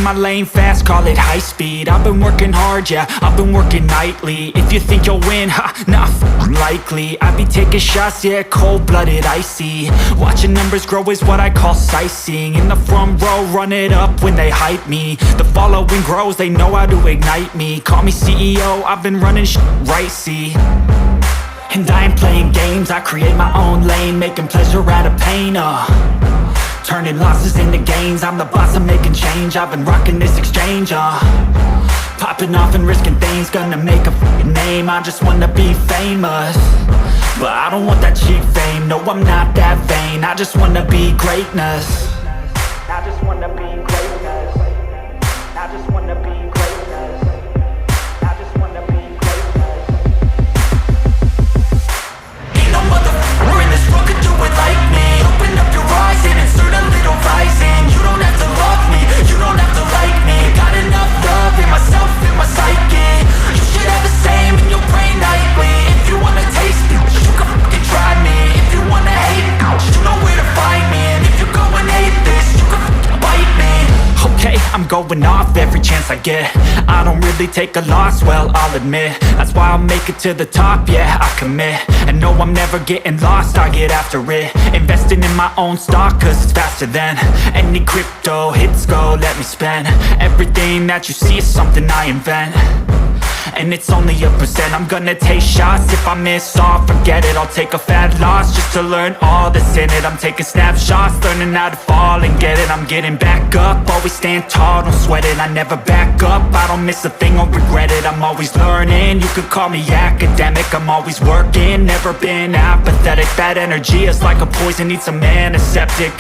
my lane fast, call it high speed. I've been working hard, yeah, I've been working nightly. If you think you'll win, ha, nah, likely. I be taking shots, yeah, cold-blooded, icy. Watching numbers grow is what I call sightseeing. In the front row, run it up when they hype me. The following grows, they know how to ignite me. Call me CEO, I've been running right, see. And I ain't playing games, I create my own lane, making pleasure out of pain, turning losses into gains. I'm the boss, I'm making change. I've been rocking this exchange, popping off and risking things. Gonna make a f***ing name. I just wanna be famous, but I don't want that cheap fame. No, I'm not that vain. I just wanna be greatness. I just wanna be greatness. I just wanna be greatness. I just wanna be greatness. Ain't no motherfucker in this world could do it like me. Open up your eyes and insert a little rising. You don't have to love me, you don't have to like me. Got enough love in myself, in my psyche. You should have the same in your brain nightly. If you wanna taste me, you can fucking try me. If you wanna hate me, you know where to find me. And if you go and hate this, you can fucking bite me. Okay, I'm going off every chance I get. I don't really take a loss, well, I'll admit. That's why I'll make it to the top, yeah, I commit. And no, I'm never getting lost, I get after it. Investing in my own stock, cause it's faster than any crypto hits go, let me spend. Everything that you see is something I invent, and it's only a percent. I'm gonna take shots, if I miss all, forget it. I'll take a fat loss just to learn all that's in it. I'm taking snapshots, learning how to fall and get it. I'm getting back up, always stand tall, don't sweat it. I never back up, I don't miss a thing or regret it. I'm always learning, you could call me academic. I'm always working, never been apathetic. That energy is like a poison, needs a antiseptic.